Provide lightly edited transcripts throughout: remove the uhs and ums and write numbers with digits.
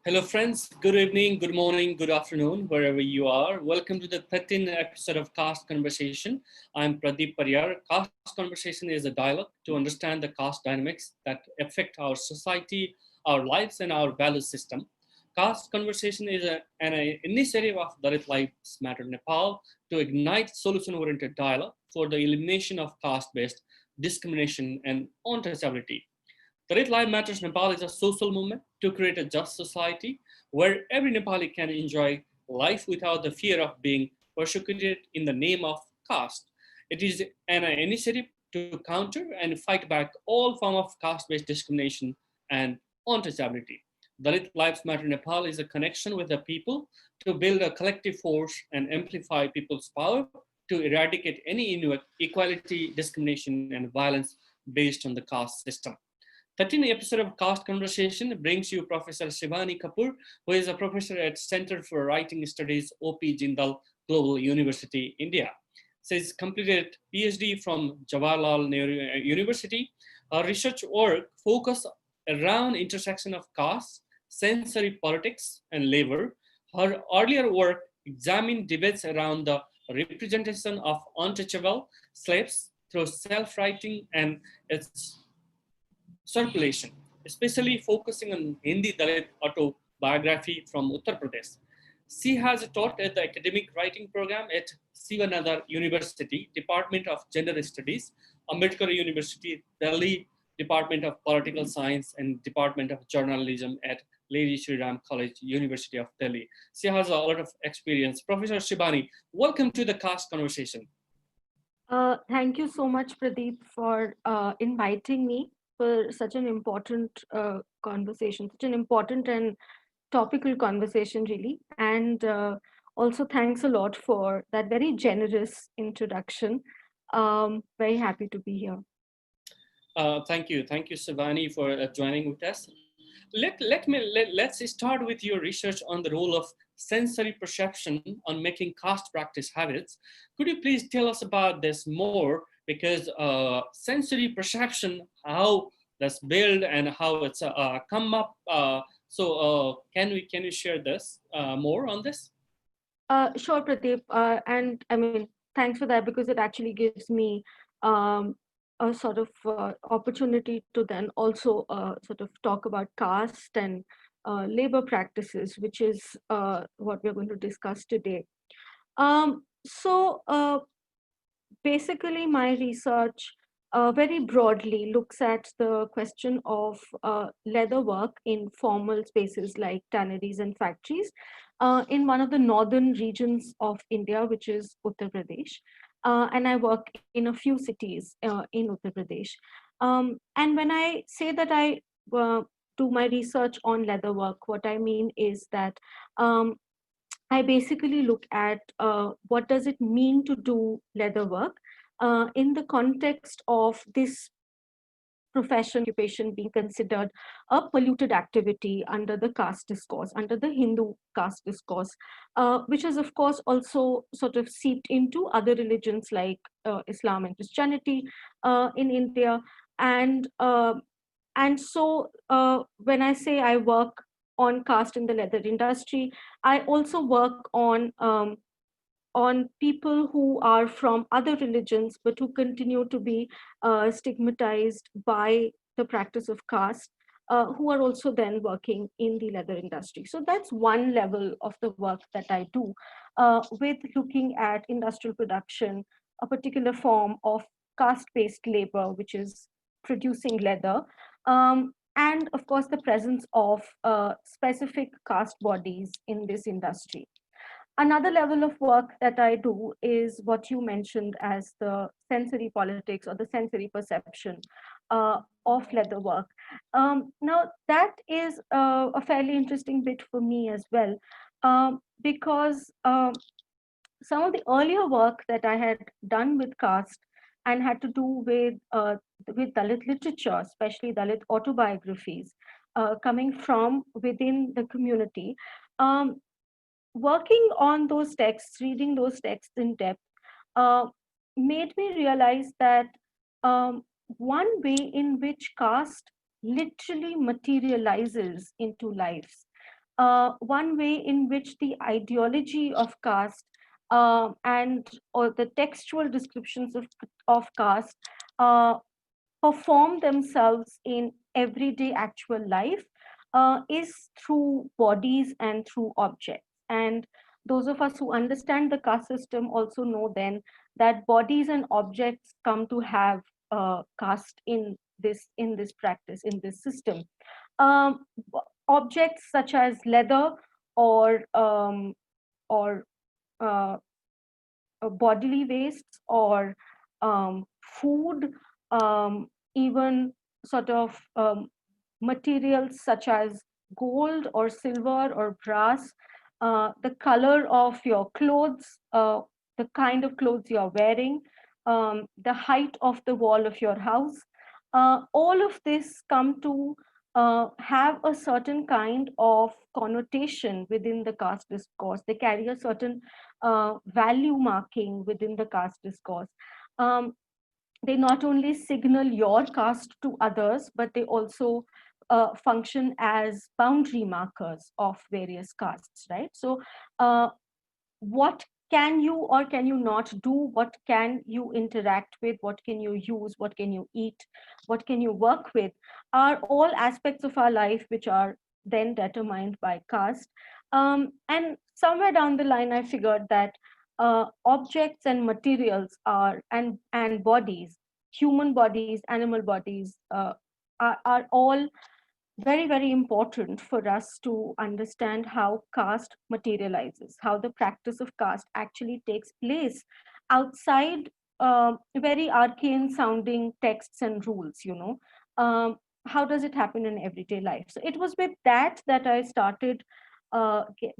Hello, friends. Good evening, good morning, good afternoon, wherever you are. Welcome to the 13th episode of Caste Conversation. I'm Pradeep Pariyar. Caste Conversation is a dialogue to understand the caste dynamics that affect our society, our lives, and our value system. Caste Conversation is an initiative of Dalit Lives Matter Nepal to ignite solution oriented dialogue for the elimination of caste based discrimination and untouchability. The Red Lives Matters Nepal is a social movement to create a just society where every Nepali can enjoy life without the fear of being persecuted in the name of caste. It is an initiative to counter and fight back all form of caste-based discrimination and untouchability. Dalit Lives Matter Nepal is a connection with the people to build a collective force and amplify people's power to eradicate any inequality, discrimination, and violence based on the caste system. 13th episode of Caste Conversation brings you Professor Shivani Kapur, who is a professor at Center for Writing Studies, OP Jindal Global University, India. She's completed PhD from Jawaharlal Nehru University. Her research work focused around intersection of caste, sensory politics, and labor. Her earlier work examined debates around the representation of untouchable slaves through self-writing and its circulation, especially focusing on Hindi Dalit autobiography from Uttar Pradesh. She has taught at the academic writing program at Sivanadar University, Department of Gender Studies, Ambedkar University, Delhi Department of Political Science, and Department of Journalism at Lady Shri Ram College, University of Delhi. She has a lot of experience. Professor Shibani, welcome to the Caste Conversation. Thank you so much, Pradeep, for inviting me for such an important conversation, such an important and topical conversation, really. And also, thanks a lot for that very generous introduction. Very happy to be here. Thank you, Shivani, for joining with us. Let's start with your research on the role of sensory perception on making caste practice habits. Could you please tell us about this more? Because sensory perception, how that's built and how it's come up. Can you share this more on this? Sure, Pradeep. And I mean, thanks for that because it actually gives me um, a sort of opportunity to then also sort of talk about caste and labor practices, which is what we're going to discuss today. So basically, my research very broadly looks at the question of leather work in formal spaces like tanneries and factories in one of the northern regions of India, which is Uttar Pradesh. And I work in a few cities in Uttar Pradesh. And when I say that I do my research on leather work, what I mean is that um, I basically look at what does it mean to do leather work in the context of this profession occupation being considered a polluted activity under the caste discourse, under the Hindu caste discourse, which has of course also sort of seeped into other religions like Islam and Christianity in India. And when I say I work on caste in the leather industry, I also work on people who are from other religions but who continue to be stigmatized by the practice of caste, who are also then working in the leather industry. So that's one level of the work that I do with looking at industrial production, a particular form of caste-based labor, which is producing leather. And of course, the presence of specific caste bodies in this industry. Another level of work that I do is what you mentioned as the sensory politics or the sensory perception of leather work. Now, that is a fairly interesting bit for me as well, because some of the earlier work that I had done with caste and had to do with Dalit literature, especially Dalit autobiographies, coming from within the community. Um, Working on those texts, reading those texts in depth, uh, made me realize that one way in which caste literally materializes into lives one way in which the ideology of caste and or the textual descriptions of caste uh, perform themselves in everyday actual life is through bodies and through objects. And those of us who understand the caste system also know then that bodies and objects come to have caste in this practice, in this system. Objects such as leather or or uh, bodily wastes or food, even sort of materials such as gold or silver or brass, the color of your clothes, the kind of clothes you're wearing, the height of the wall of your house. All of this come to have a certain kind of connotation within the caste discourse. They carry a certain value marking within the caste discourse. Um, they not only signal your caste to others, but they also function as boundary markers of various castes, right? So, what can you or can you not do? What can you interact with? What can you use? What can you eat? What can you work with? Are all aspects of our life which are then determined by caste. And somewhere down the line, I figured that objects and materials and bodies, human bodies, animal bodies, are all very, very important for us to understand how caste materializes, how the practice of caste actually takes place outside very arcane sounding texts and rules, you know. How does it happen in everyday life? So it was with that I started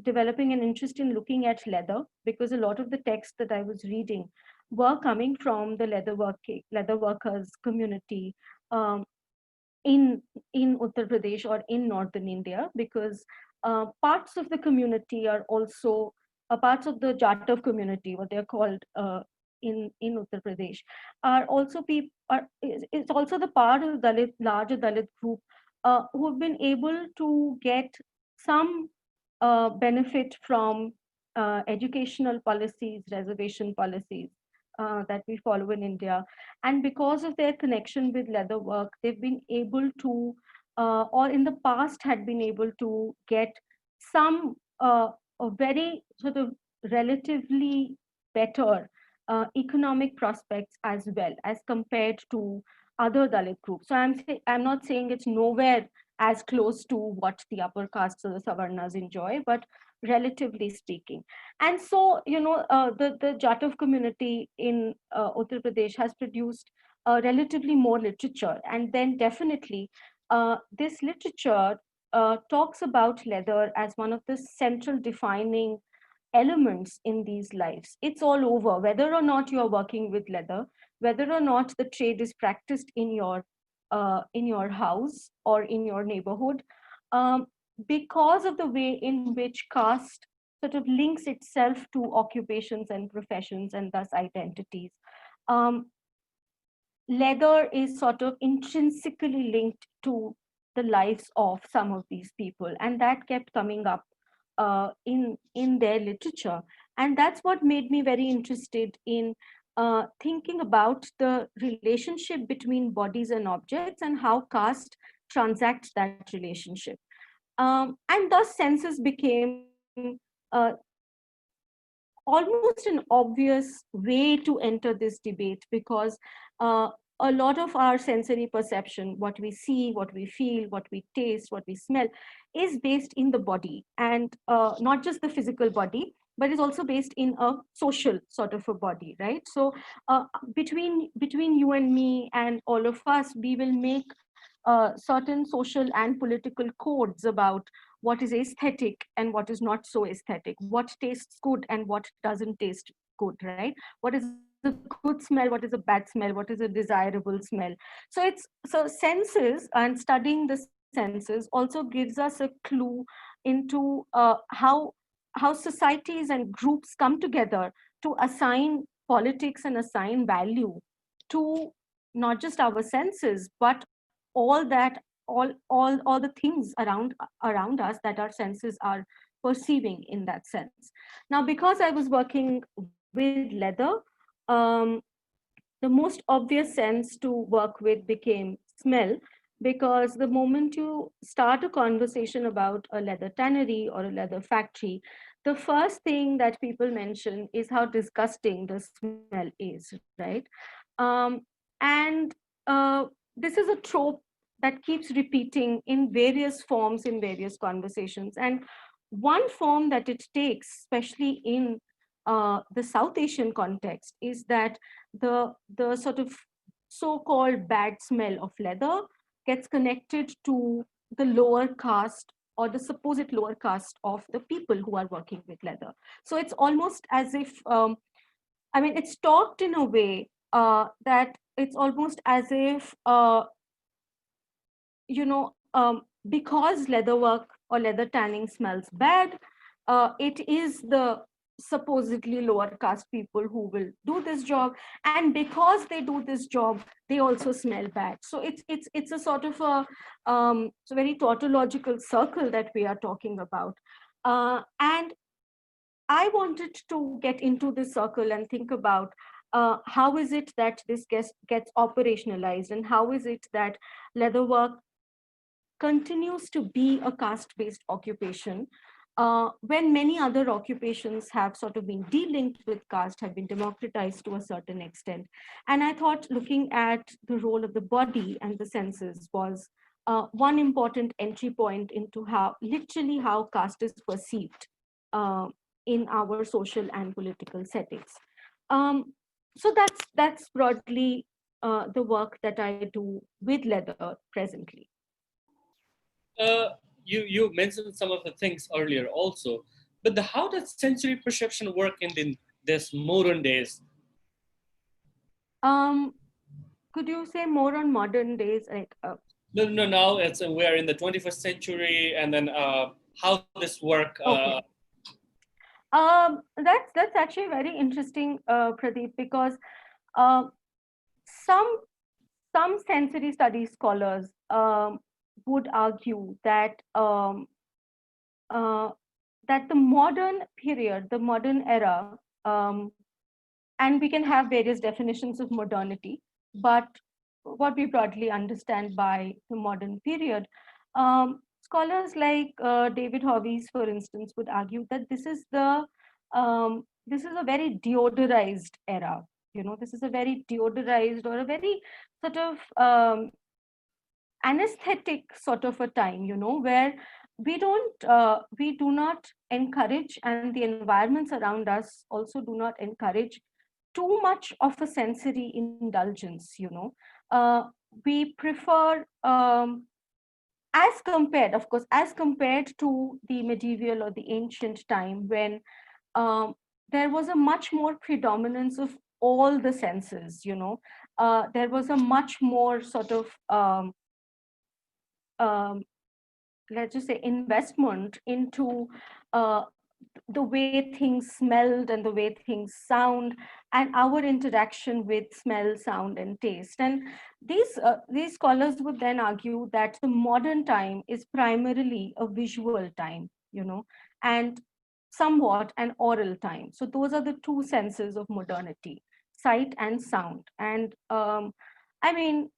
developing an interest in looking at leather, because a lot of the texts that I was reading were coming from the leather workers community, um, in Uttar Pradesh or in northern India, because parts of the community are also parts of the Jatav community, what they're called in Uttar Pradesh, are also people. It's also the part of the larger Dalit group who have been able to get some benefit from educational policies, reservation policies that we follow in India. And because of their connection with leather work, they've been able to, or in the past had been able to get some a very sort of relatively better economic prospects as well as compared to other Dalit groups. So I'm not saying it's nowhere as close to what the upper castes or the Savarnas enjoy, but relatively speaking. And so, you know, the Jatav community in Uttar Pradesh has produced relatively more literature. And then definitely this literature talks about leather as one of the central defining elements in these lives. It's all over, whether or not you're working with leather, whether or not the trade is practiced in your house or in your neighborhood, um, because of the way in which caste sort of links itself to occupations and professions and thus identities. Um, Leather is sort of intrinsically linked to the lives of some of these people, and that kept coming up in their literature. And that's what made me very interested in thinking about the relationship between bodies and objects and how caste transacts that relationship. And thus senses became almost an obvious way to enter this debate, because uh, a lot of our sensory perception, what we see, what we feel, what we taste, what we smell, is based in the body, and not just the physical body, but is also based in a social sort of a body, right? So between you and me and all of us, we will make certain social and political codes about what is aesthetic and what is not so aesthetic, what tastes good and what doesn't taste good, right? What is a good smell, what is a bad smell, what is a desirable smell. So senses and studying the senses also gives us a clue into how societies and groups come together to assign politics and assign value to not just our senses, but all that all the things around us that our senses are perceiving in that sense. Now, because I was working with leather, um, the most obvious sense to work with became smell, because the moment you start a conversation about a leather tannery or a leather factory, the first thing that people mention is how disgusting the smell is, right? um, and this is a trope that keeps repeating in various forms in various conversations. And one form that it takes, especially in the South Asian context, is that the sort of so-called bad smell of leather gets connected to the lower caste or the supposed lower caste of the people who are working with leather. So it's almost as if, I mean, it's talked in a way that it's almost as if, because leather work or leather tanning smells bad, it is the supposedly lower caste people who will do this job, and because they do this job, they also smell bad. So it's a sort of it's a very tautological circle that we are talking about. And I wanted to get into this circle and think about how is it that this gets operationalized, and how is it that leatherwork continues to be a caste-based occupation when many other occupations have sort of been de-linked with caste, have been democratized to a certain extent. And I thought looking at the role of the body and the senses was one important entry point into how literally how caste is perceived uh, in our social and political settings. Um, so that's broadly the work that I do with leather presently. You mentioned some of the things earlier also, but how does sensory perception work in this modern days? Um, could you say more on modern days? Like, No, no, now it's we are in the 21st century, and then how this work. okay, that's actually very interesting, Pradeep, because uh, some some sensory studies scholars would argue uh, that the modern period, the modern era, and we can have various definitions of modernity, but what we broadly understand by the modern period, scholars like David Hawes, for instance, would argue that this is a very deodorized era. This is a very deodorized or a very sort of anesthetic sort of a time, where we do not encourage, and the environments around us also do not encourage too much of a sensory indulgence. We prefer, as compared, of course, as compared to the medieval or the ancient time, when um, there was a much more predominance of all the senses. There was a much more sort of um, let's just say investment into uh, the way things smelled and the way things sound, and our interaction with smell, sound, and taste. And these scholars would then argue that the modern time is primarily a visual time, and somewhat an oral time. So those are the two senses of modernity: sight and sound. And I mean,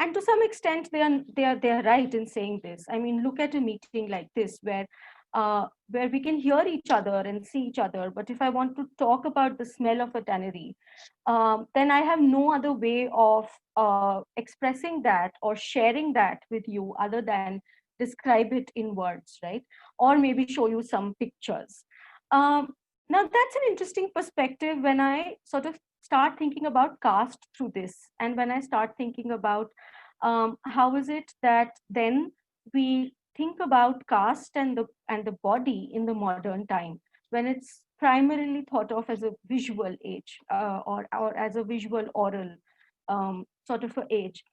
and to some extent they are right in saying this. I mean, look at a meeting like this where we can hear each other and see each other, but if I want to talk about the smell of a tannery, then I have no other way of expressing that or sharing that with you other than describe it in words, right? Or maybe show you some pictures. um, Now that's an interesting perspective when I sort of start thinking about caste through this, and when I start thinking about how is it that then we think about caste and the body in the modern time, when it's primarily thought of as a visual age, or as a visual oral sort of a age.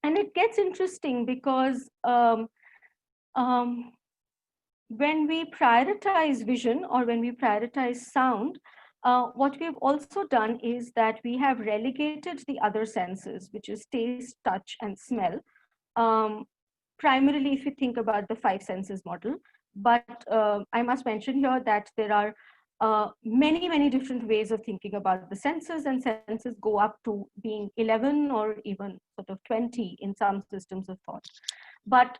And it gets interesting because um, when we prioritize vision or when we prioritize sound, what we've also done is that we have relegated the other senses, which is taste, touch, and smell, um, primarily if you think about the five senses model. But I must mention here that there are many different ways of thinking about the senses, and senses go up to being 11 or even sort of 20 in some systems of thought. But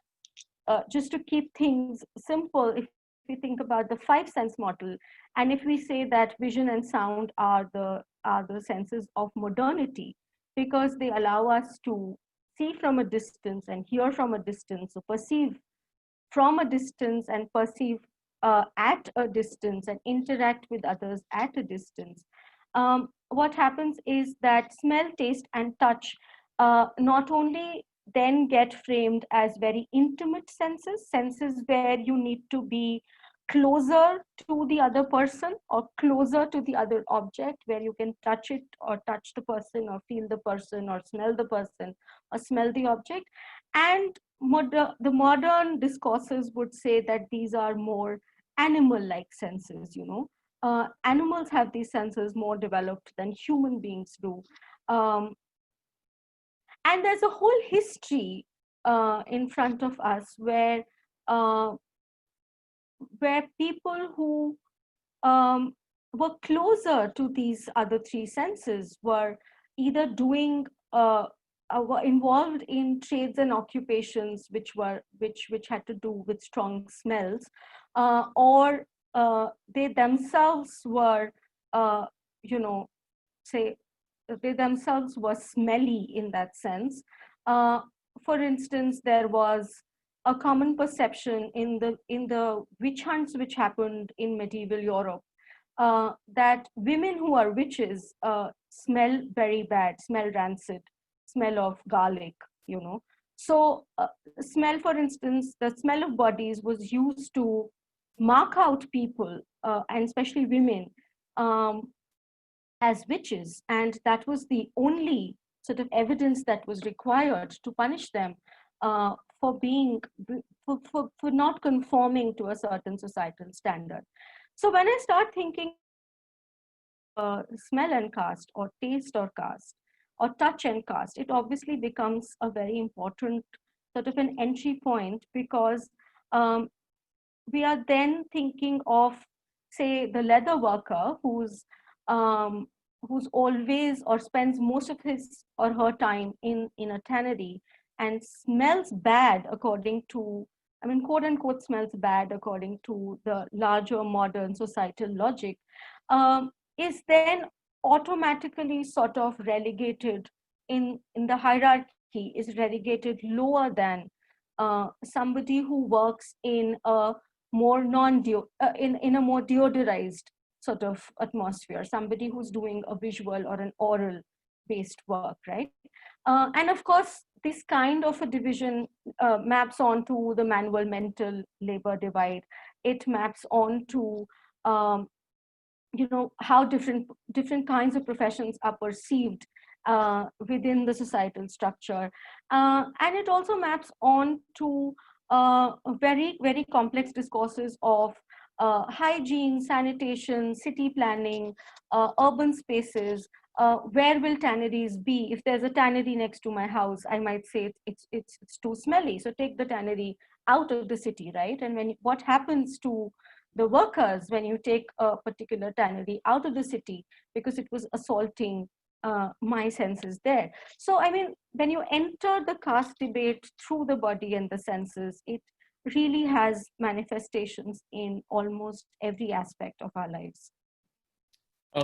just to keep things simple, if we think about the five sense model, and if we say that vision and sound are the senses of modernity, because they allow us to see from a distance and hear from a distance, so perceive from a distance and perceive at a distance and interact with others at a distance. What happens is that smell, taste, and touch not only then get framed as very intimate senses, senses where you need to be closer to the other person or closer to the other object, where you can touch it or touch the person or feel the person or smell the person or smell the object. And the modern discourses would say that these are more animal-like senses, you know. Animals have these senses more developed than human beings do. Um, and there's a whole history in front of us uh, where people who were closer to these other three senses were either doing were involved in trades and occupations which had to do with strong smells, or they themselves were uh, you know say they themselves were smelly in that sense. Uh, for instance, there was a common perception in the witch hunts which happened in medieval Europe, that women who are witches smell very bad, smell rancid, smell of garlic, you know. So, smell, for instance, the smell of bodies was used to mark out people, and especially women, um, as witches. And that was the only sort of evidence that was required to punish them for being, for not conforming to a certain societal standard. So when I start thinking smell and caste, or taste or caste, or touch and caste, it obviously becomes a very important sort of an entry point, because um, we are then thinking of, say, the leather worker um, who's always or spends most of his or her time in a tannery and smells bad according to, I mean, quote unquote, smells bad according to the larger modern societal logic, is then automatically sort of relegated in the hierarchy, is relegated lower than somebody who works in a more in a more deodorized sort of atmosphere, somebody who's doing a visual or an oral based work, right? And of course, this kind of a division maps onto the manual mental labor divide. It maps onto um, how different kinds of professions are perceived within the societal structure, and it also maps on to very complex discourses of hygiene, sanitation, city planning, urban spaces. Where will tanneries be? If there's a tannery next to my house, I might say it's too smelly, so take the tannery out of the city, right? And what happens to the workers when you take a particular tannery out of the city, because it was assaulting my senses there? So, I mean, when you enter the caste debate through the body and the senses, it really has manifestations in almost every aspect of our lives.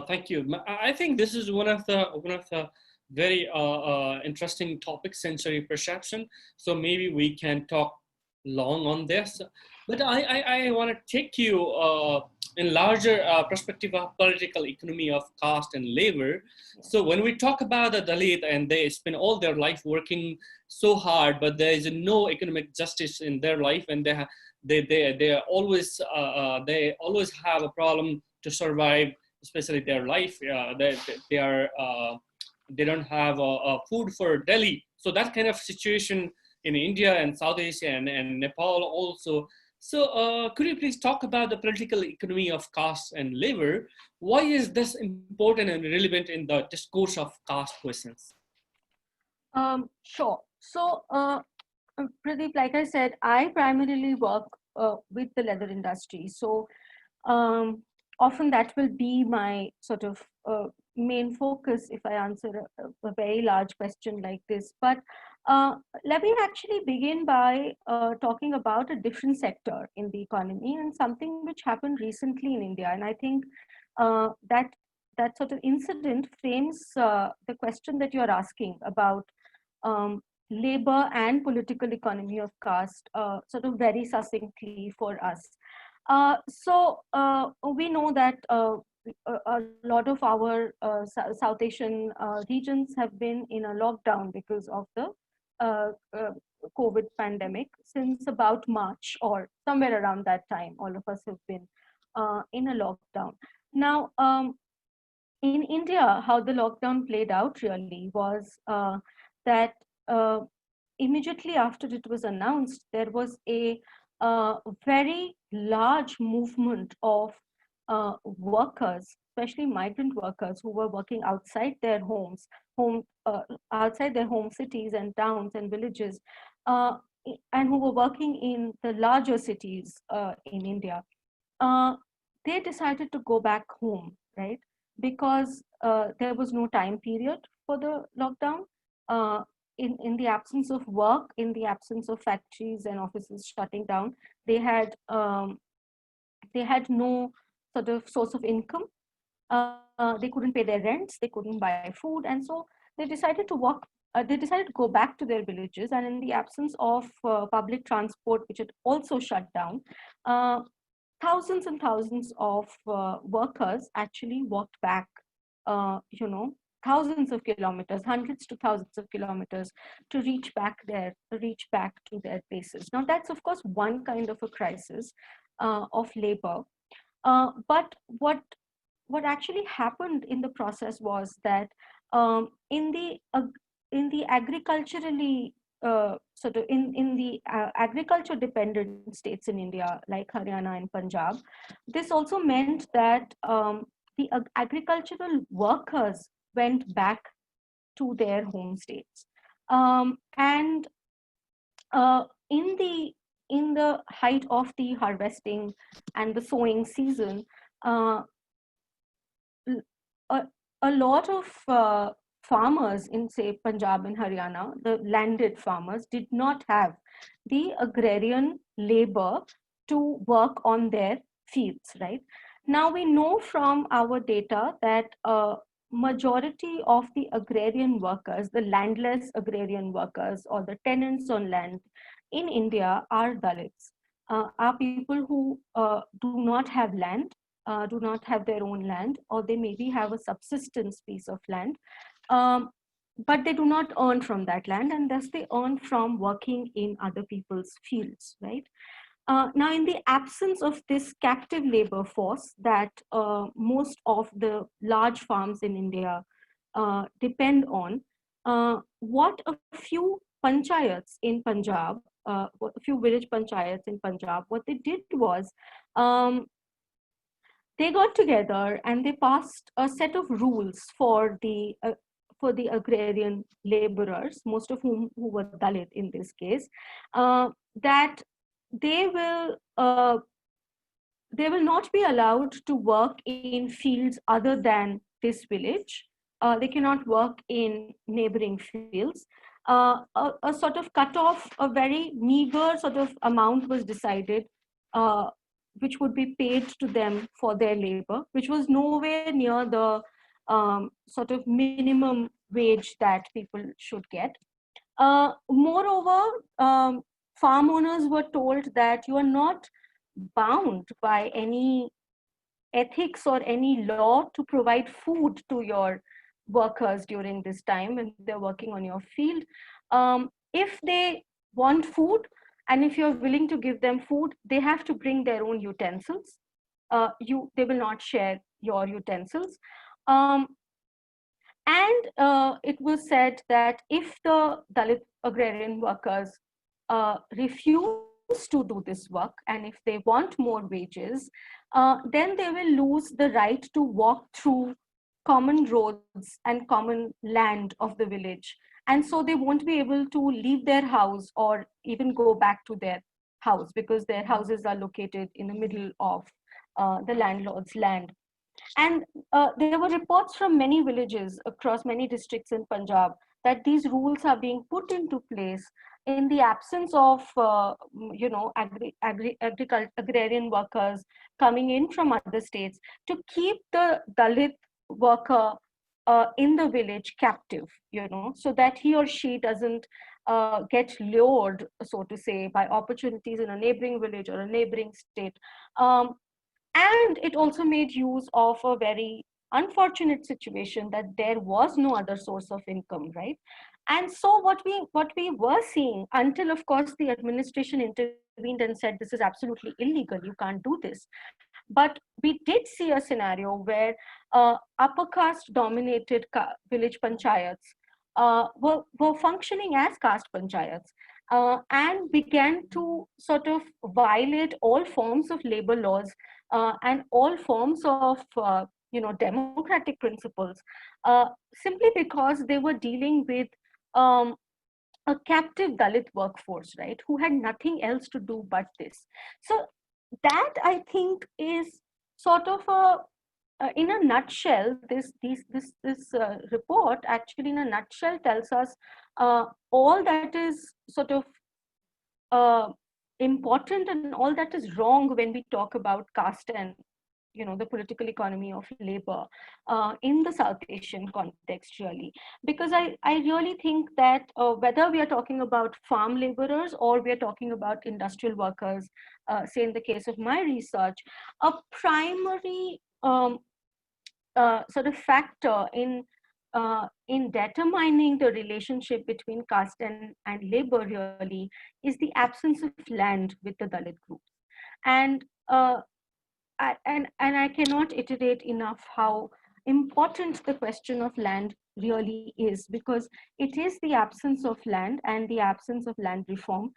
Thank you. I think this is one of the very interesting topics, sensory perception. So maybe we can talk long on this. But I want to take you in larger perspective of political economy of caste and labor. So when we talk about the Dalit and they spend all their life working so hard, but there is no economic justice in their life, and they always have a problem to survive, especially their life. They don't have food for Delhi. So that kind of situation in India and South Asia and Nepal also. So could you please talk about the political economy of caste and labor? Why is this important and relevant in the discourse of caste questions? Sure. So, Pradeep, like I said, I primarily work with the leather industry. So um, often that will be my sort of main focus if I answer a very large question like this. But uh, let me actually begin by talking about a different sector in the economy and something which happened recently in India. And I think that sort of incident frames the question that you're asking about um, labor and political economy of caste sort of very succinctly for us. We know that a lot of our South Asian regions have been in a lockdown because of the uh, uh, COVID pandemic since about March or somewhere around that time. All of us have been in a lockdown. Now, in India, how the lockdown played out really was that uh, immediately after it was announced, there was a very large movement of workers, especially migrant workers who were working outside their homes, outside their home cities and towns and villages, uh, and who were working in the larger cities in India. uh, they decided to go back home, right? Because there was no time period for the lockdown. Uh, in the absence of work, in the absence of factories and offices shutting down, they had they had no sort of source of income. They couldn't pay their rents, they couldn't buy food, and so they decided to walk. They decided to go back to their villages, and in the absence of public transport, which had also shut down, uh, thousands and thousands of workers actually walked back, thousands of kilometers, hundreds to thousands of kilometers to reach back to their places. Now, that's of course one kind of a crisis of labor. But what actually happened in the process was that um, in the ag- in the agriculturally sort of in the agriculture dependent states in India like Haryana and Punjab, this also meant that the agricultural workers went back to their home states, and in the height of the harvesting and the sowing season, uh, a, a lot of farmers in, say, Punjab and Haryana, the landed farmers, did not have the agrarian labor to work on their fields, right? Now we know from our data that majority of the agrarian workers, the landless agrarian workers or the tenants on land in India are Dalits, are people who do not have land, do not have their own land, or they maybe have a subsistence piece of land, um, but they do not earn from that land, and thus they earn from working in other people's fields, right? Now, in the absence of this captive labor force that most of the large farms in India depend on, what a few panchayats in Punjab, a few village panchayats in Punjab, what they did was um, they got together and they passed a set of rules for the agrarian laborers, most of whom who were Dalit in this case, that they will uh, they will not be allowed to work in fields other than this village. They cannot work in neighboring fields. A sort of cutoff, a very meager sort of amount was decided, uh, which would be paid to them for their labor, which was nowhere near the sort of minimum wage that people should get. Moreover, farm owners were told that you are not bound by any ethics or any law to provide food to your workers during this time when they're working on your field. If they want food and if you're willing to give them food, they have to bring their own utensils. They will not share your utensils. Um, and it was said that if the Dalit agrarian workers refuse to do this work, and if they want more wages, then they will lose the right to walk through common roads and common land of the village and so they won't be able to leave their house or even go back to their house because their houses are located in the middle of the landlord's land. And there were reports from many villages across many districts in Punjab that these rules are being put into place in the absence of, agrarian workers coming in from other states to keep the Dalit worker in the village captive, so that he or she doesn't get lured, so to say, by opportunities in a neighboring village or a neighboring state. Um, and it also made use of a very unfortunate situation that there was no other source of income, right? And so what we were seeing, until of course the administration intervened and said this is absolutely illegal, you can't do this, but we did see a scenario where upper caste dominated village panchayats were functioning as caste panchayats, and began to sort of violate all forms of labor laws and all forms of democratic principles, uh, simply because they were dealing with um, a captive Dalit workforce, right, who had nothing else to do but this. So that, I think, is sort of a in a nutshell, this report actually in a nutshell tells us all that is sort of uh, important and all that is wrong when we talk about caste and the political economy of labor in the South Asian context, really. Because I really think that whether we are talking about farm laborers or we are talking about industrial workers, say in the case of my research, a primary sort of factor in determining the relationship between caste and labor really is the absence of land with the Dalit groups. And and I cannot iterate enough how important the question of land really is, because it is the absence of land and the absence of land reform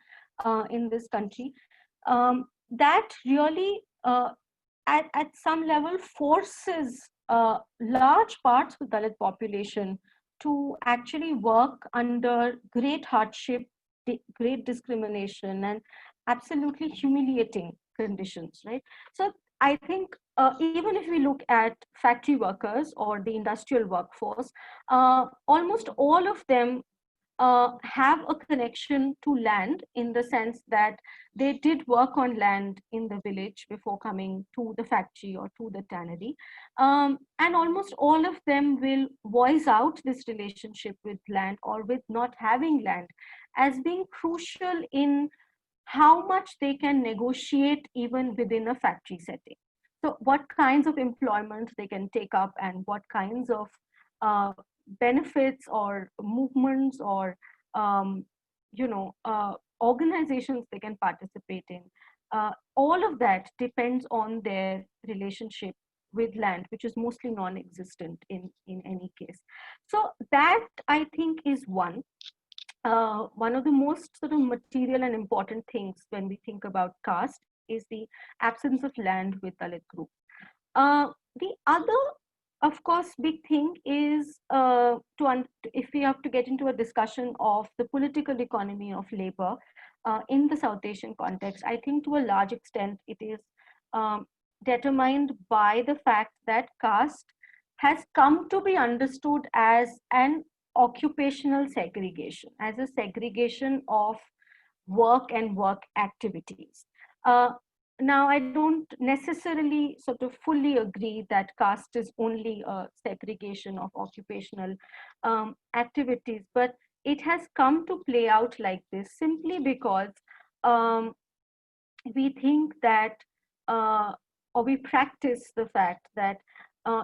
in this country that really at some level forces large parts of the Dalit population to actually work under great hardship, great discrimination, and absolutely humiliating conditions, right? So I think even if we look at factory workers or the industrial workforce, almost all of them have a connection to land in the sense that they did work on land in the village before coming to the factory or to the tannery. And almost all of them will voice out this relationship with land or with not having land as being crucial in how much they can negotiate even within a factory setting. So, what kinds of employment they can take up and what kinds of uh, benefits or movements or um, organizations they can participate in. All of that depends on their relationship with land, which is mostly non-existent in any case. So that, I think, is one of the most sort of material and important things when we think about caste is the absence of land with Dalit group. The other, of course, big thing is if we have to get into a discussion of the political economy of labor in the South Asian context, I think to a large extent it is um, determined by the fact that caste has come to be understood as an occupational segregation, as a segregation of work and work activities. Uh, Now, I don't necessarily sort of fully agree that caste is only a segregation of occupational activities, but it has come to play out like this simply because um, we think that or we practice the fact that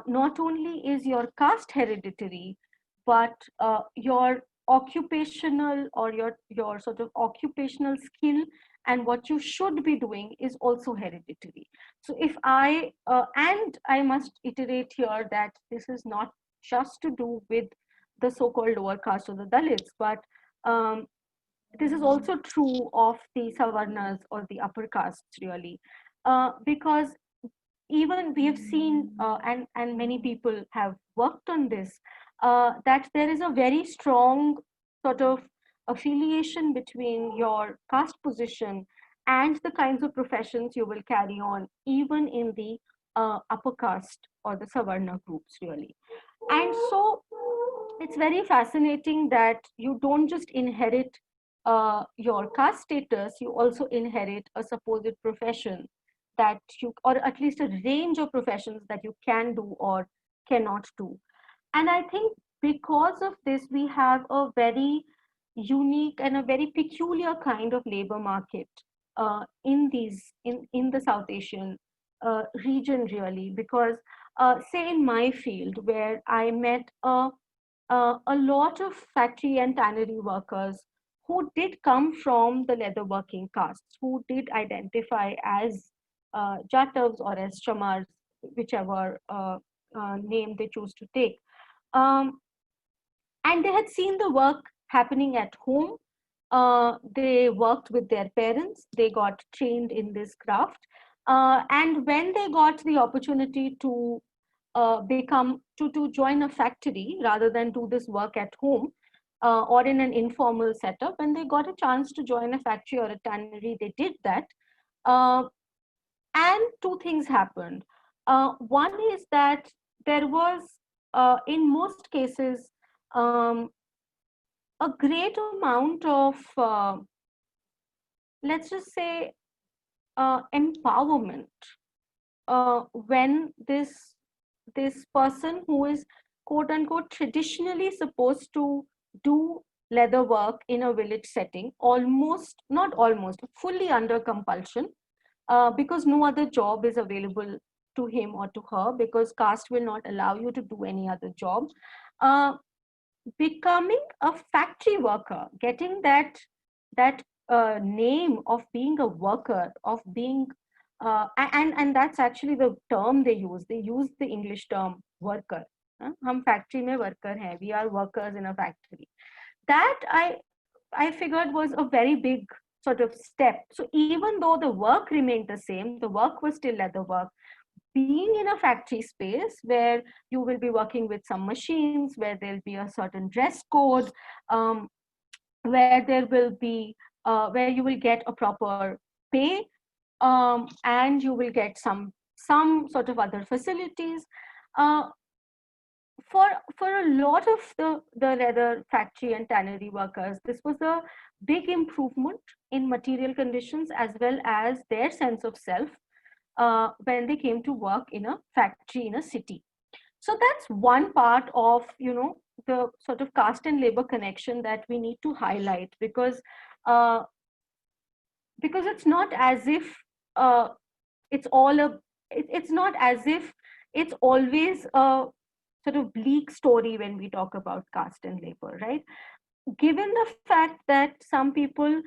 not only is your caste hereditary, but your occupational or your sort of occupational skill and what you should be doing is also hereditary. So if and I must iterate here that this is not just to do with the so-called lower caste or the Dalits, but um, this is also true of the Savarnas or the upper castes, really, because even we have seen, and many people have worked on this, that there is a very strong sort of affiliation between your caste position and the kinds of professions you will carry on, even in the upper caste or the Savarna groups, really. And so it's very fascinating that you don't just inherit your caste status, you also inherit a supposed profession that you, or at least a range of professions that you can do or cannot do. And I think because of this, we have a very unique and a very peculiar kind of labor market in the South Asian region, really. Because say in my field, where I met a lot of factory and tannery workers who did come from the leather working castes, who did identify as Jatavs or as Chamars, whichever name they choose to take. Um, and they had seen the work happening at home. They worked with their parents, they got trained in this craft. And when they got the opportunity to to join a factory rather than do this work at home or in an informal setup, when they got a chance to join a factory or a tannery, they did that. Uh, and two things happened. One is that there was, in most cases, um, a great amount of, let's just say, empowerment when this person who is quote unquote traditionally supposed to do leather work in a village setting, almost, not almost, fully under compulsion, because no other job is available to him or to her, because caste will not allow you to do any other job. uh, Becoming a factory worker, getting that name of being a worker, of being and that's actually the term they use. They use the English term worker. हम factory में worker हैं, we are workers in a factory. That I figured was a very big sort of step. So even though the work remained the same, the work was still leather work, being in a factory space where you will be working with some machines, where there'll be a certain dress code, um, where there will be where you will get a proper pay, and you will get some sort of other facilities. uh, for for a lot of the leather factory and tannery workers, this was a big improvement in material conditions as well as their sense of self when they came to work in a factory in a city. So that's one part of, the sort of caste and labor connection that we need to highlight, uh, because it's not as if it's all a it's not as if it's always a sort of bleak story when we talk about caste and labor, right? Given the fact that some people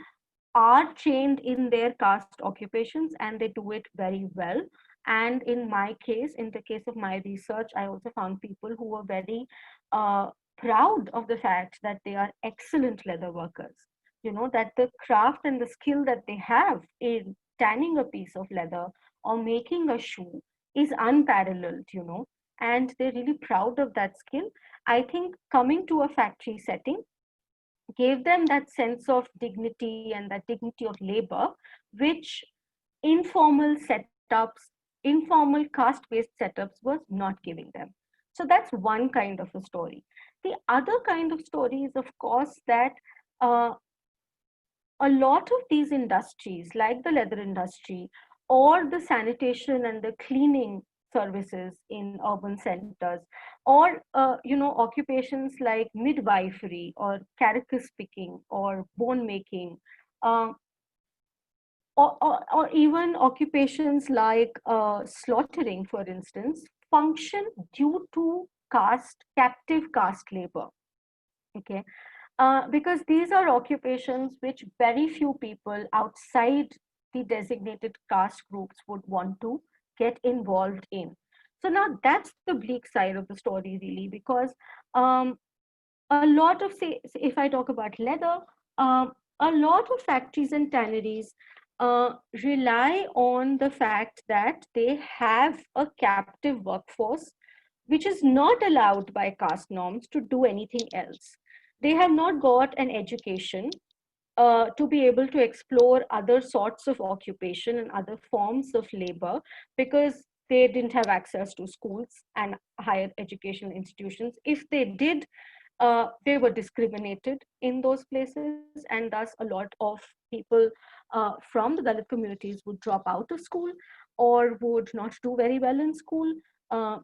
are trained in their caste occupations and they do it very well. And in my case, in the case of my research, I also found people who were very proud of the fact that they are excellent leather workers. That the craft and the skill that they have in tanning a piece of leather or making a shoe is unparalleled, and they're really proud of that skill. I think coming to a factory setting gave them that sense of dignity and that dignity of labor, which informal setups, informal caste based setups was not giving them. So that's one kind of a story. The other kind of story is, of course, that uh, a lot of these industries, like the leather industry or the sanitation and the cleaning services in urban centers, or occupations like midwifery or carcass picking or bone making, uh, or even occupations like slaughtering, for instance, function due to captive caste labor. Okay, because these are occupations which very few people outside the designated caste groups would want to get involved in. So now that's the bleak side of the story, really, because um, a lot of, say if I talk about leather, a lot of factories and tanneries rely on the fact that they have a captive workforce which is not allowed by caste norms to do anything else. they have not got an education to be able to explore other sorts of occupation and other forms of labor, because they didn't have access to schools and higher educational institutions. If they did, they were discriminated in those places, and thus a lot of people from the Dalit communities would drop out of school or would not do very well in school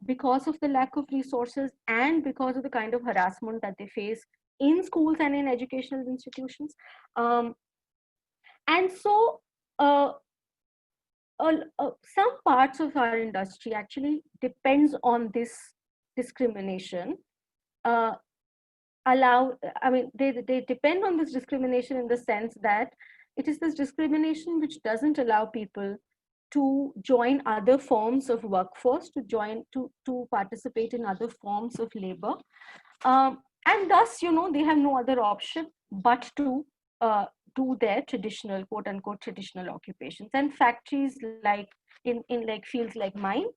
because of the lack of resources and because of the kind of harassment that they face in schools and in educational institutions. Um, and so, uh, some parts of our industry actually depends on this discrimination. Uh, they depend on this discrimination in the sense that it is this discrimination which doesn't allow people to join other forms of workforce, to participate in other forms of labor, and thus, they have no other option but to do their traditional, quote unquote, traditional occupations. And factories like in like fields like mine,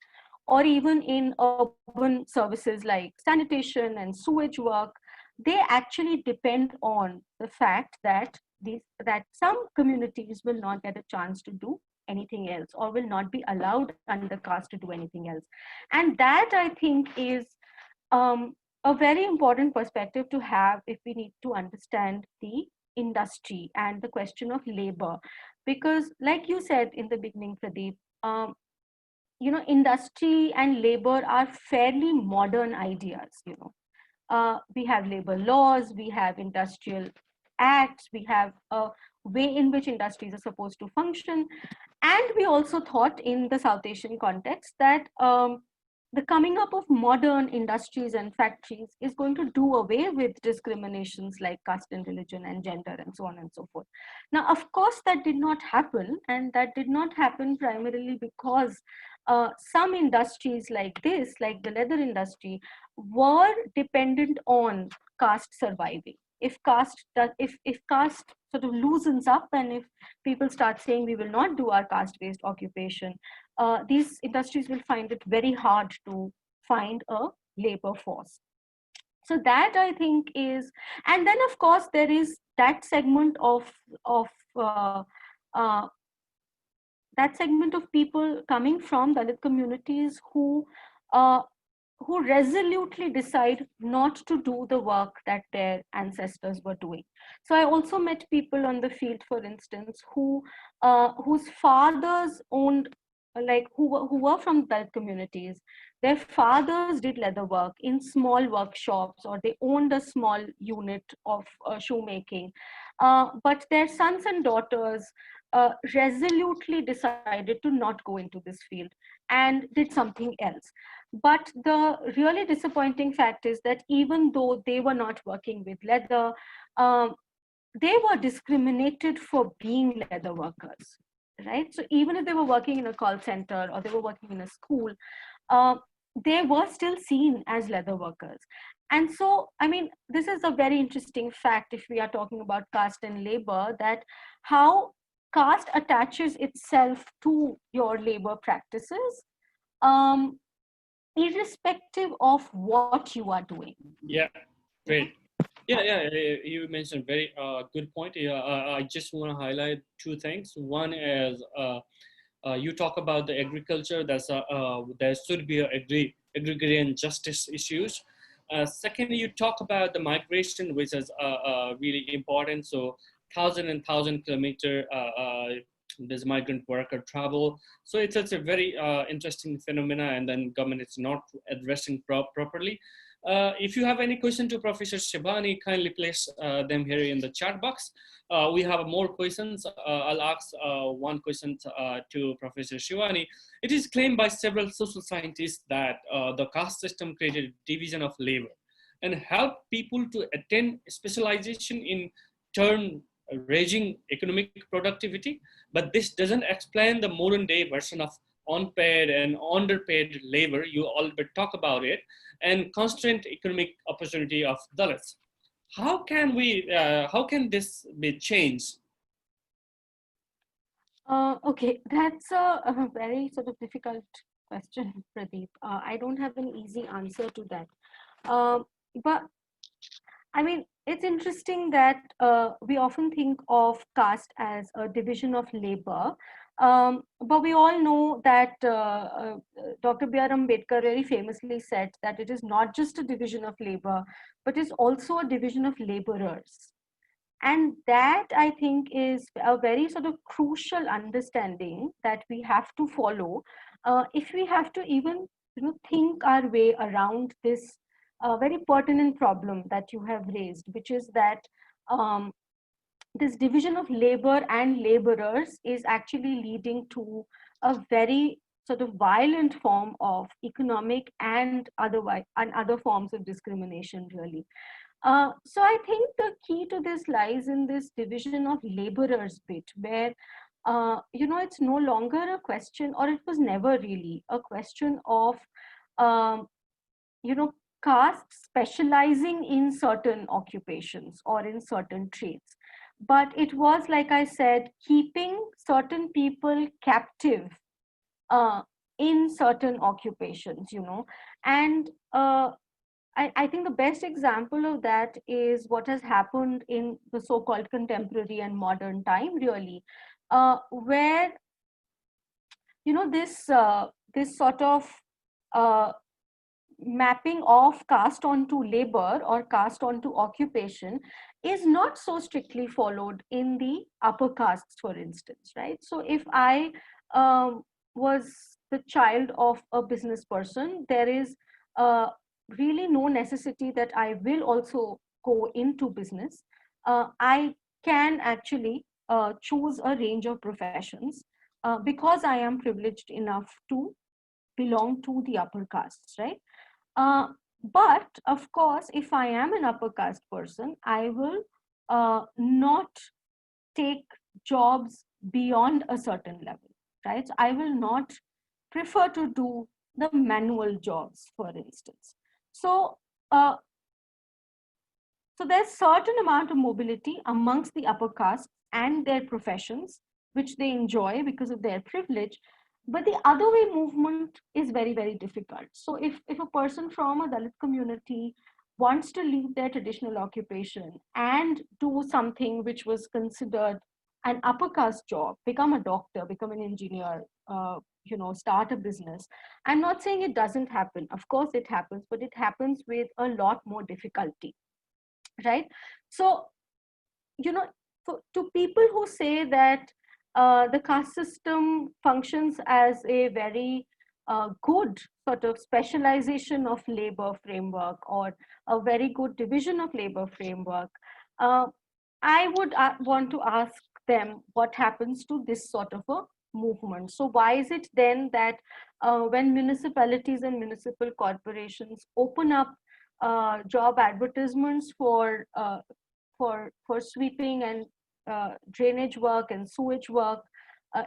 or even in urban services like sanitation and sewage work, they actually depend on the fact that some communities will not get a chance to do anything else, or will not be allowed under caste to do anything else. And that, I think, is um, a very important perspective to have if we need to understand the industry and the question of labor. Because, like you said in the beginning, Pradeep, industry and labor are fairly modern ideas. We have labor laws, we have industrial acts, we have a way in which industries are supposed to function. And we also thought in the South Asian context that the coming up of modern industries and factories is going to do away with discriminations like caste and religion and gender and so on and so forth. Now, of course, that did not happen, and that did not happen primarily because some industries like this, like the leather industry, were dependent on caste surviving. If caste sort of loosens up, and if people start saying we will not do our caste based occupation, these industries will find it very hard to find a labor force. So that, I think, is. And then of course there is that segment of uh, uh, that segment of people coming from Dalit communities uh, who resolutely decide not to do the work that their ancestors were doing. So I also met people on the field, for instance, whose fathers owned, like who were from Dalit communities. Their fathers did leather work in small workshops, or they owned a small unit of shoemaking. But their sons and daughters resolutely decided to not go into this field and did something else. But the really disappointing fact is that even though they were not working with leather, um, they were discriminated for being leather workers, right? So even if they were working in a call center or they were working in a school, uh, they were still seen as leather workers. And so, I mean, this is a very interesting fact if we are talking about caste and labor, that how caste attaches itself to your labor practices, um, irrespective of what you are doing. Yeah, great. Yeah, you mentioned very good point. Yeah, I just want to highlight two things. One is you talk about the agriculture. There should be agrarian justice issues. Second, you talk about the migration, which is really important. So, thousand kilometer this migrant worker travel. So it's a very interesting phenomena, and then government is not addressing properly. If you have any question to Professor Shivani, kindly place them here in the chat box. We have more questions. I'll ask one question to Professor Shivani. It is claimed by several social scientists that the caste system created division of labor and helped people to attain specialization in turn raising economic productivity. But this doesn't explain the modern day version of unpaid and underpaid labor. You already talk about it, and constant economic opportunity of Dalits. How can this be changed? Okay, that's a very sort of difficult question, Pradeep. I don't have an easy answer to that. But I mean, It's interesting that we often think of caste as a division of labor, but we all know that Dr. B.R. Ambedkar very famously said that it is not just a division of labor, but is also a division of laborers. And that, I think, is a very sort of crucial understanding that we have to follow if we have to even think our way around this very pertinent problem that you have raised, which is that um, this division of labor and laborers is actually leading to a very sort of violent form of economic and other forms of discrimination, really. So I think the key to this lies in this division of laborers bit, where it's no longer a question, or it was never really a question of um, you know caste specializing in certain occupations or in certain trades, but it was, like I said, keeping certain people captive uh, in certain occupations, and I think the best example of that is what has happened in the so-called contemporary and modern time, really, where this sort of uh, mapping of caste onto labor or caste onto occupation is not so strictly followed in the upper castes, for instance, right? So if I was the child of a business person, there is uh, really no necessity that I will also go into business. I can actually choose a range of professions because I am privileged enough to belong to the upper castes, right? uh, but of course, if I am an upper caste person, I will not take jobs beyond a certain level, right? So I will not prefer to do the manual jobs, for instance. So, uh, so there's certain amount of mobility amongst the upper caste and their professions, which they enjoy because of their privilege. But the other way movement is very, very difficult. So if a person from a Dalit community wants to leave their traditional occupation and do something which was considered an upper caste job, become a doctor, become an engineer, start a business. I'm not saying it doesn't happen. Of course it happens, but it happens with a lot more difficulty, right? So to people who say that the caste system functions as a very good sort of specialization of labor framework, or a very good division of labor framework, uh, I would want to ask them what happens to this sort of a movement. So why is it then that when municipalities and municipal corporations open up job advertisements for sweeping and drainage work and sewage work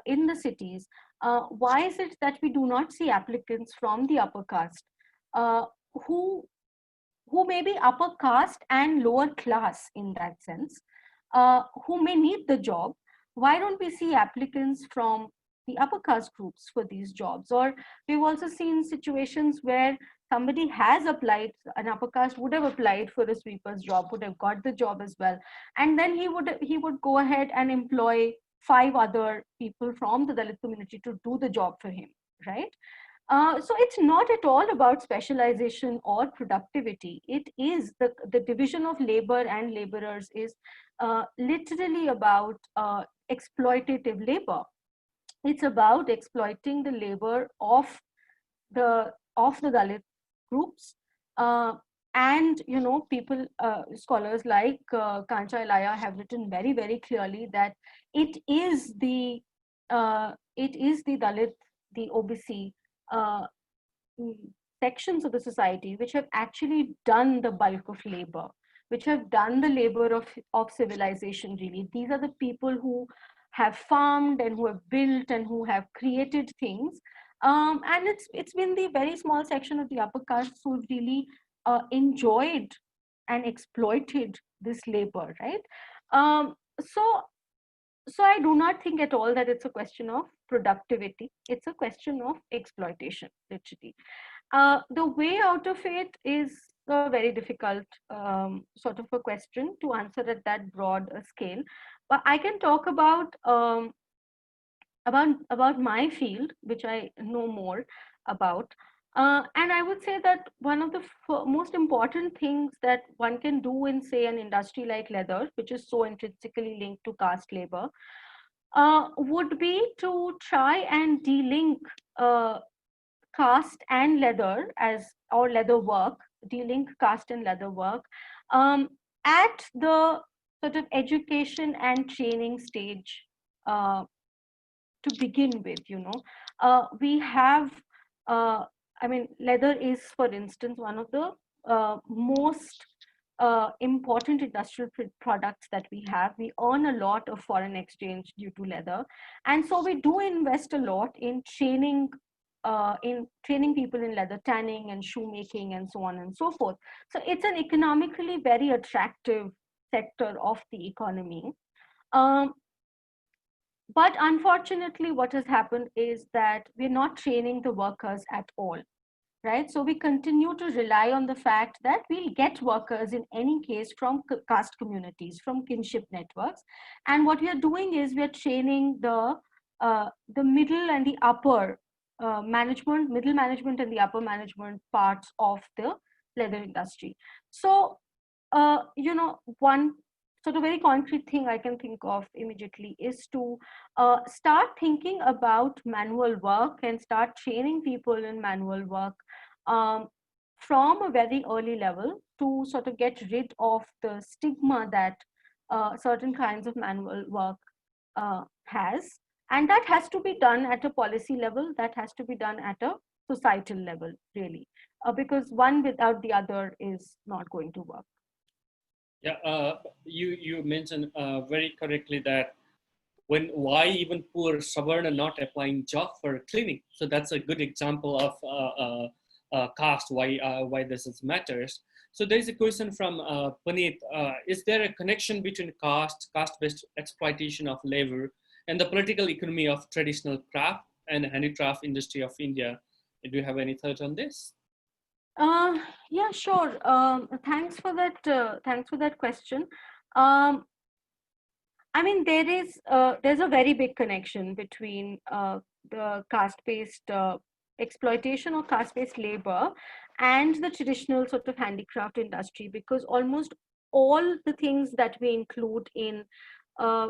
in the cities, why is it that we do not see applicants from the upper caste uh, who who may be upper caste and lower class in that sense, who may need the job? Why don't we see applicants from the upper caste groups for these jobs? Or we've also seen situations where somebody has applied, an upper caste would have applied for a sweeper's job, would have got the job as well, and then he would go ahead and employ five other people from the Dalit community to do the job for him, right? So it's not at all about specialization or productivity. It is the division of labor and laborers is literally about exploitative labor. It's about exploiting the labor the of the Dalit groups. And people, scholars like Kancha Ilaya have written very, very clearly that it is the Dalit, the OBC uh, mm, sections of the society which have actually done the bulk of labor, which have done the labor of civilization, really. These are the people who have farmed and who have built and who have created things. And it's been the very small section of the upper castes who've really enjoyed and exploited this labor, right? So I do not think at all that it's a question of productivity. It's a question of exploitation, literally. The way out of it is a very difficult sort of a question to answer at that broad scale. But I can talk about my field, which I know more about. And I would say that one of the most important things that one can do in, say, an industry like leather, which is so intrinsically linked to caste labor, would be to try and de-link caste and leather as or leather work, de-link caste and leather work um, at the sort of education and training stage uh, to begin with. We have I mean, leather is, for instance, one of the most important industrial products that we have. We earn a lot of foreign exchange due to leather, and so we do invest a lot in training people in leather tanning and shoemaking and so on and so forth. So it's an economically very attractive sector of the economy. um, but unfortunately, what has happened is that we're not training the workers at all, right? So we continue to rely on the fact that we'll get workers in any case from caste communities, from kinship networks. And what we are doing is we are training the middle and the upper management, middle management and the upper management parts of the leather industry. So one sort of very concrete thing I can think of immediately is to start thinking about manual work and start training people in manual work um, from a very early level to sort of get rid of the stigma that certain kinds of manual work has. And that has to be done at a policy level, that has to be done at a societal level, really, because one without the other is not going to work. Yeah, you mentioned very correctly that why even poor Savarna not applying job for cleaning. So that's a good example of caste, why this is matters. So there is a question from Puneet. Is there a connection between caste-based exploitation of labor and the political economy of traditional craft and handicraft industry of India? Do you have any thoughts on this? Uh, yeah, sure. Thanks for that. Thanks for that question. Um, I mean, there's a very big connection between the caste-based exploitation or caste-based labor and the traditional sort of handicraft industry, because almost all the things that we include in uh,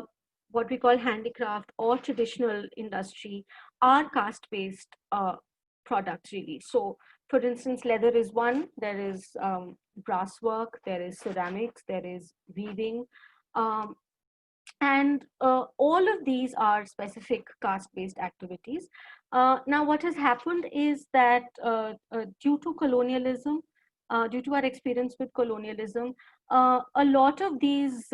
what we call handicraft or traditional industry are caste-based products, really. So, for instance, leather is one. There is brass work. There is ceramics. There is weaving. Um, and all of these are specific caste-based activities. Now, what has happened is that due to colonialism, due to our experience with colonialism, a lot of these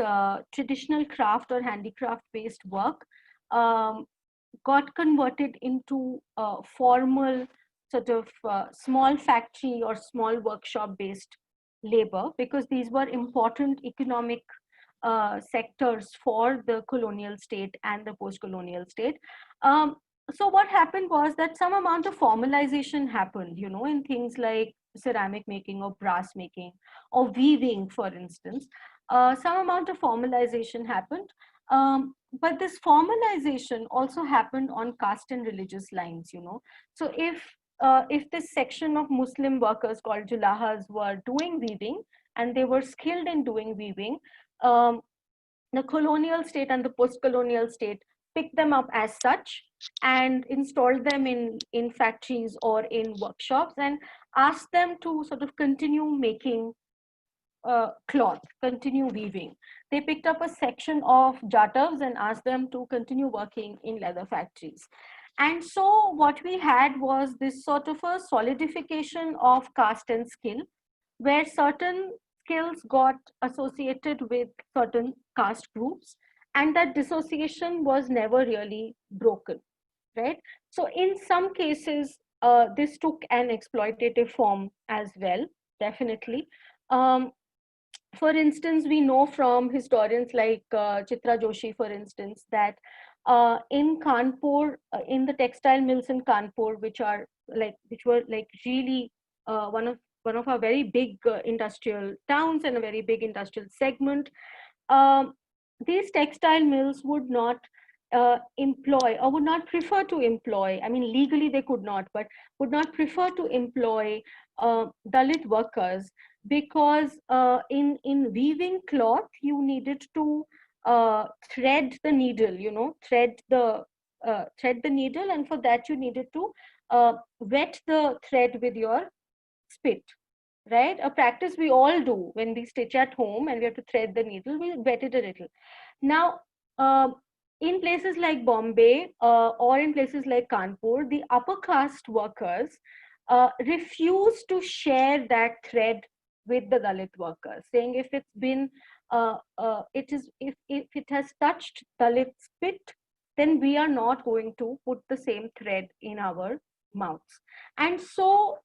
traditional craft or handicraft-based work um, got converted into formal sort of small factory or small workshop-based labor, because these were important economic sectors for the colonial state and the post-colonial state. So what happened was that some amount of formalization happened, in things like ceramic making or brass making or weaving, for instance. Some amount of formalization happened. But this formalization also happened on caste and religious lines. So if this section of Muslim workers called julahas were doing weaving and they were skilled in doing weaving, um, the colonial state and the post-colonial state picked them up as such and installed them in factories or in workshops and asked them to sort of continue making cloth, continue weaving. They picked up a section of Jatavs and asked them to continue working in leather factories. And so what we had was this sort of a solidification of caste and skill, where certain skills got associated with certain caste groups, and that dissociation was never really broken, right? So in some cases, this took an exploitative form as well, definitely. Um, for instance, we know from historians like Chitra Joshi, for instance, that in Kanpur, in the textile mills in Kanpur, which were like really one of our very big industrial towns and a very big industrial segment. um, these textile mills would not employ, or would not prefer to employ, I mean, legally they could not, but would not prefer to employ Dalit workers, because in weaving cloth, you needed to thread the needle, thread the needle, and for that you needed to wet the thread with your spit, right? A practice we all do when we stitch at home and we have to thread the needle, we wet it a little. Now, in places like Bombay or in places like Kanpur, the upper caste workers refuse to share that thread with the Dalit workers, saying if it's been, it is, if it has touched Dalit spit, then we are not going to put the same thread in our mouths. And so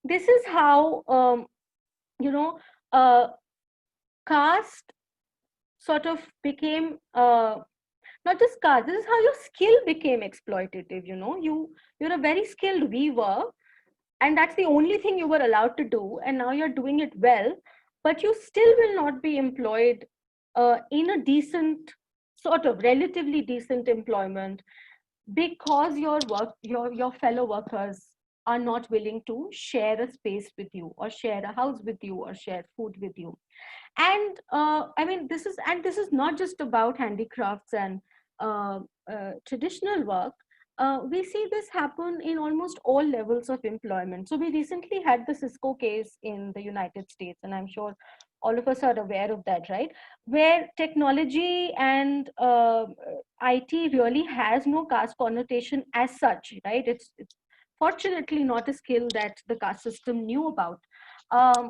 this is how, you know, uh, caste sort of became, not just caste, this is how your skill became exploitative. You're a very skilled weaver, and that's the only thing you were allowed to do, and now you're doing it well, but you still will not be employed in a decent, sort of relatively decent employment, because your fellow workers are not willing to share a space with you, or share a house with you, or share food with you. And I mean, this is not just about handicrafts and uh, traditional work. We see this happen in almost all levels of employment. So we recently had the Cisco case in the United States, and I'm sure all of us are aware of that, right? Where technology and IT really has no caste connotation as such, right? It's fortunately not a skill that the caste system knew about. Um,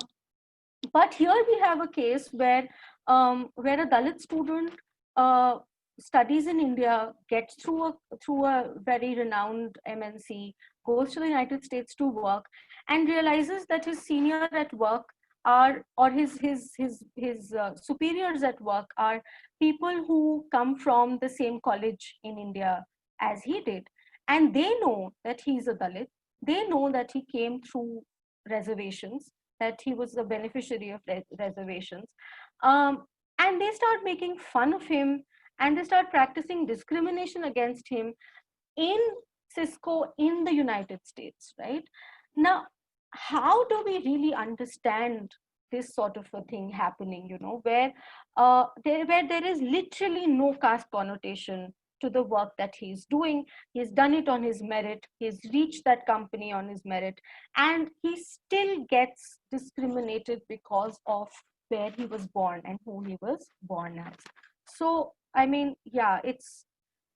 but here we have a case where a Dalit student uh, studies in India, gets through a very renowned MNC, goes to the United States to work, and realizes that his senior at work are, or his superiors at work are people who come from the same college in India as he did, and they know that he's a Dalit. They know that he came through reservations, that he was a beneficiary of reservations. Um, and they start making fun of him, and they start practicing discrimination against him in Cisco in the United States, right? Now, how do we really understand this sort of a thing happening, where there is literally no caste connotation to the work that he's doing? He's done it on his merit, he's reached that company on his merit, and he still gets discriminated because of where he was born and who he was born as. So, I mean, yeah,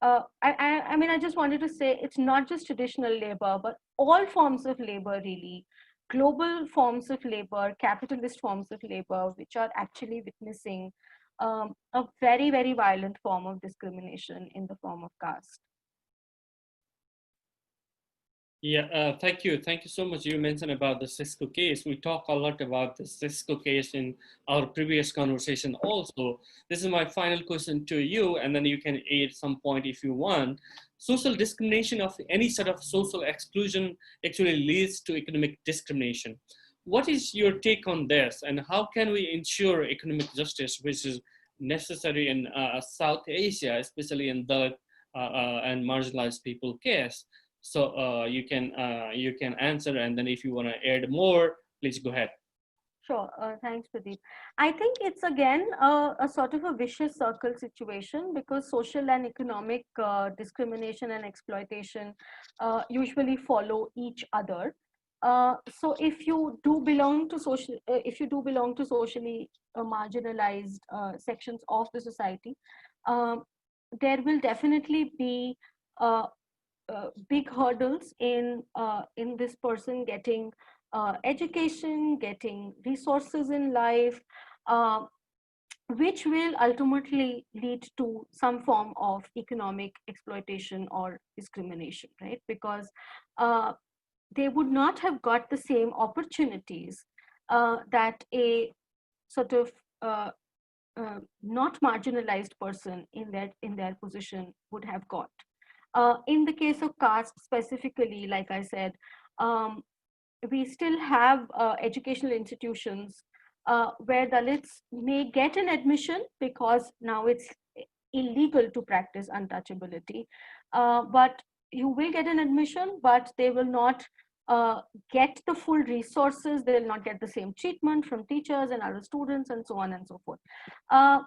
I mean, I just wanted to say it's not just traditional labor, but all forms of labor, really, global forms of labor, capitalist forms of labor, which are actually witnessing a very, very violent form of discrimination in the form of caste. Yeah, thank you. Thank you so much. You mentioned about the Cisco case. We talk a lot about the Cisco case in our previous conversation also. This is my final question to you, and then you can add some point if you want. Social discrimination of any sort of social exclusion actually leads to economic discrimination. What is your take on this, and how can we ensure economic justice, which is necessary in South Asia, especially in the and marginalized people case? So you can answer, and then if you want to add more, please go ahead. Sure. Thanks, Pradeep. I think it's again a sort of a vicious circle situation, because social and economic discrimination and exploitation usually follow each other. So if you do belong to socially marginalized sections of the society, um, there will definitely be uh, big hurdles in this person getting education, getting resources in life, uh, which will ultimately lead to some form of economic exploitation or discrimination, right? Because uh, they would not have got the same opportunities that a sort of not marginalized person in their position would have got. In the case of caste specifically, like I said, um, we still have educational institutions where Dalits may get an admission because now it's illegal to practice untouchability. But you will get an admission, but they will not get the full resources. They will not get the same treatment from teachers and other students and so on and so forth. Uh,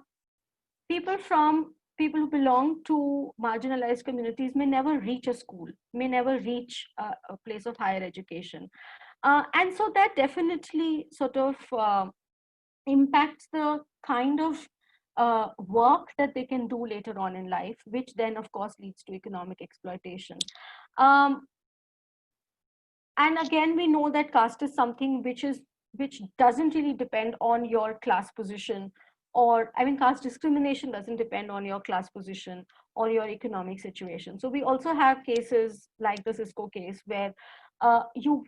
people who belong to marginalized communities may never reach a school, may never reach a place of higher education. And so that definitely sort of impacts the kind of work that they can do later on in life, which then, of course, leads to economic exploitation. Um, and again, we know that caste is something which doesn't really depend on your class position, or I mean, caste discrimination doesn't depend on your class position or your economic situation. So we also have cases like the Cisco case where you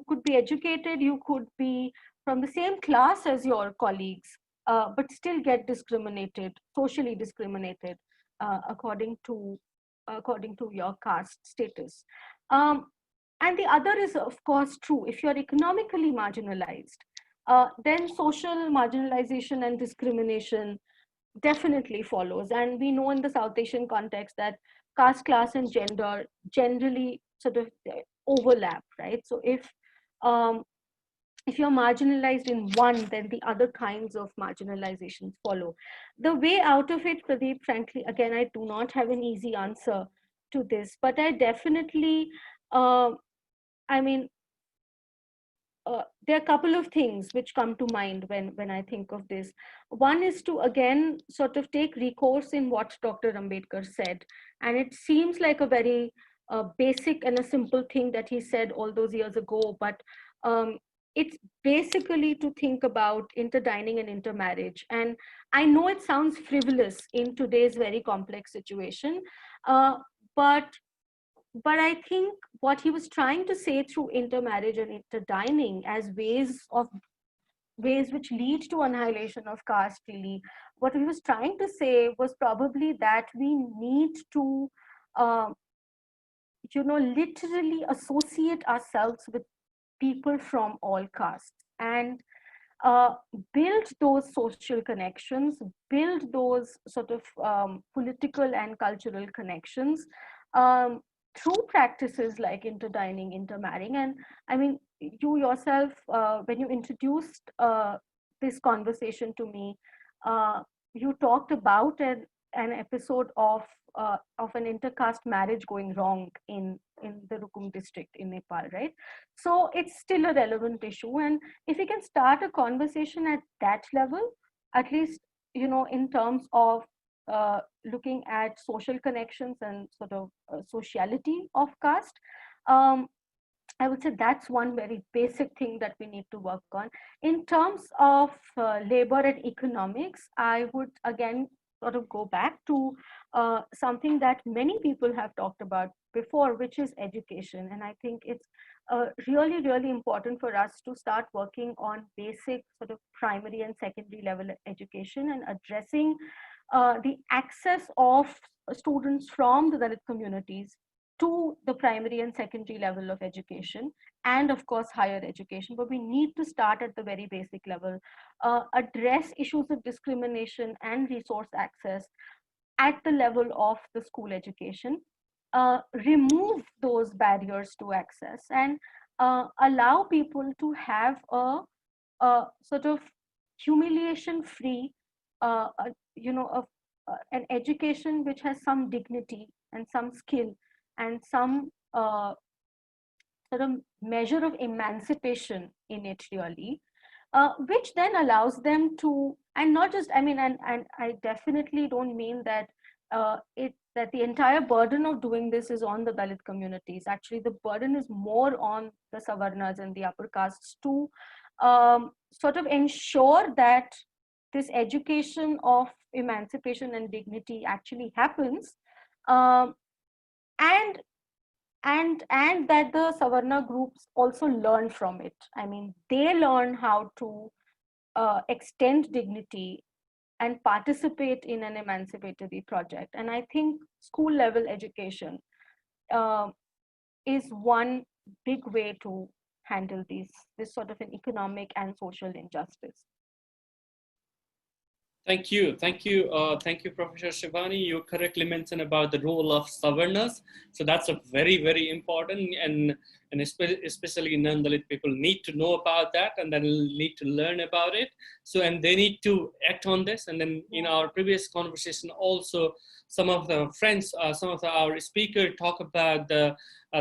could be educated, you could be from the same class as your colleagues, but still get discriminated, socially discriminated according to your caste status. Um, and the other is, of course, true. If you're economically marginalized, then social marginalization and discrimination definitely follows. And we know in the South Asian context that caste, class, and gender generally sort of overlap, right? So um, if you're marginalized in one, then the other kinds of marginalizations follow. The way out of it, Pradeep, frankly, again, I do not have an easy answer to this, but I definitely, uh, I mean, there are a couple of things which come to mind when I think of this. One is to again sort of take recourse in what Dr. Ambedkar said, and it seems like a very basic and a simple thing that he said all those years ago, but it's basically to think about interdining and intermarriage. And I know it sounds frivolous in today's very complex situation, uh, but I think what he was trying to say through intermarriage and interdining as ways which lead to annihilation of caste, really, what he was trying to say was probably that we need to, uh, literally associate ourselves with people from all castes and uh, build those social connections, build those sort of political and cultural connections um, through practices like interdining, intermarrying. And I mean, you yourself, when you introduced this conversation to me, uh, you talked about an episode of an intercaste marriage going wrong in the Rukum district in Nepal, right? So it's still a relevant issue, and if we can start a conversation at that level, at least in terms of looking at social connections and sort of sociality of caste, um, I would say that's one very basic thing that we need to work on. In terms of labor and economics, I would again sort of go back to something that many people have talked about before, which is education. And I think it's really, really important for us to start working on basic sort of primary and secondary level education and addressing the access of students from the Dalit communities to the primary and secondary level of education, and of course higher education. But we need to start at the very basic level, address issues of discrimination and resource access at the level of the school education, remove those barriers to access, and allow people to have a sort of humiliation free, an education which has some dignity and some skill and some sort of measure of emancipation in it, really, which then allows them to, and not just, I mean, and I definitely don't mean that that the entire burden of doing this is on the Dalit communities. Actually, the burden is more on the Savarnas and the upper castes to sort of ensure that this education of emancipation and dignity actually happens, um, and and that the Savarna groups also learn from it. I mean, they learn how to extend dignity and participate in an emancipatory project. And I think school level education uh, is one big way to handle this sort of an economic and social injustice. Thank you. Thank you. Thank you, Professor Shivani. You correctly mentioned about the role of Savarnas. So that's a very, very important, and especially non-Dalit people need to know about that, and then need to learn about it. So, and they need to act on this. And then in our previous conversation, also some of the friends, some of our speakers talk about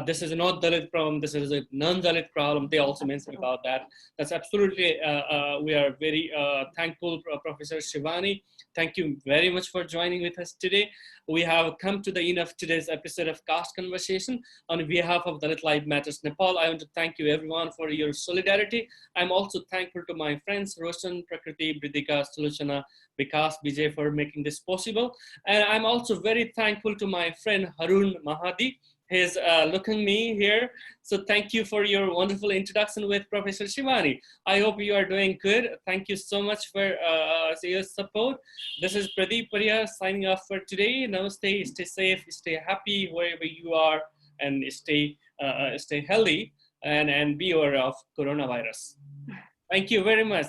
this is not Dalit problem, this is a non-Dalit problem. They also mentioned about that. That's absolutely, we are very thankful, Professor Shivani. Thank you very much for joining with us today. We have come to the end of today's episode of Caste Conversation. On behalf of Dalit Life Matters Nepal, I want to thank you everyone for your solidarity. I'm also thankful to my friends, Roshan, Prakriti, Bridika, Suluchana, Vikas, Vijay for making this possible. And I'm also very thankful to my friend Harun Mahadi. He's looking me here. So thank you for your wonderful introduction with Professor Shivani. I hope you are doing good. Thank you so much for your support. This is Pradeep Pariyar signing off for today. Namaste, stay safe, stay happy wherever you are, and stay healthy, and be aware of coronavirus. Thank you very much.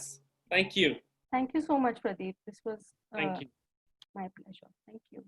Thank you. Thank you so much, Pradeep. This was Thank you. my pleasure. Thank you.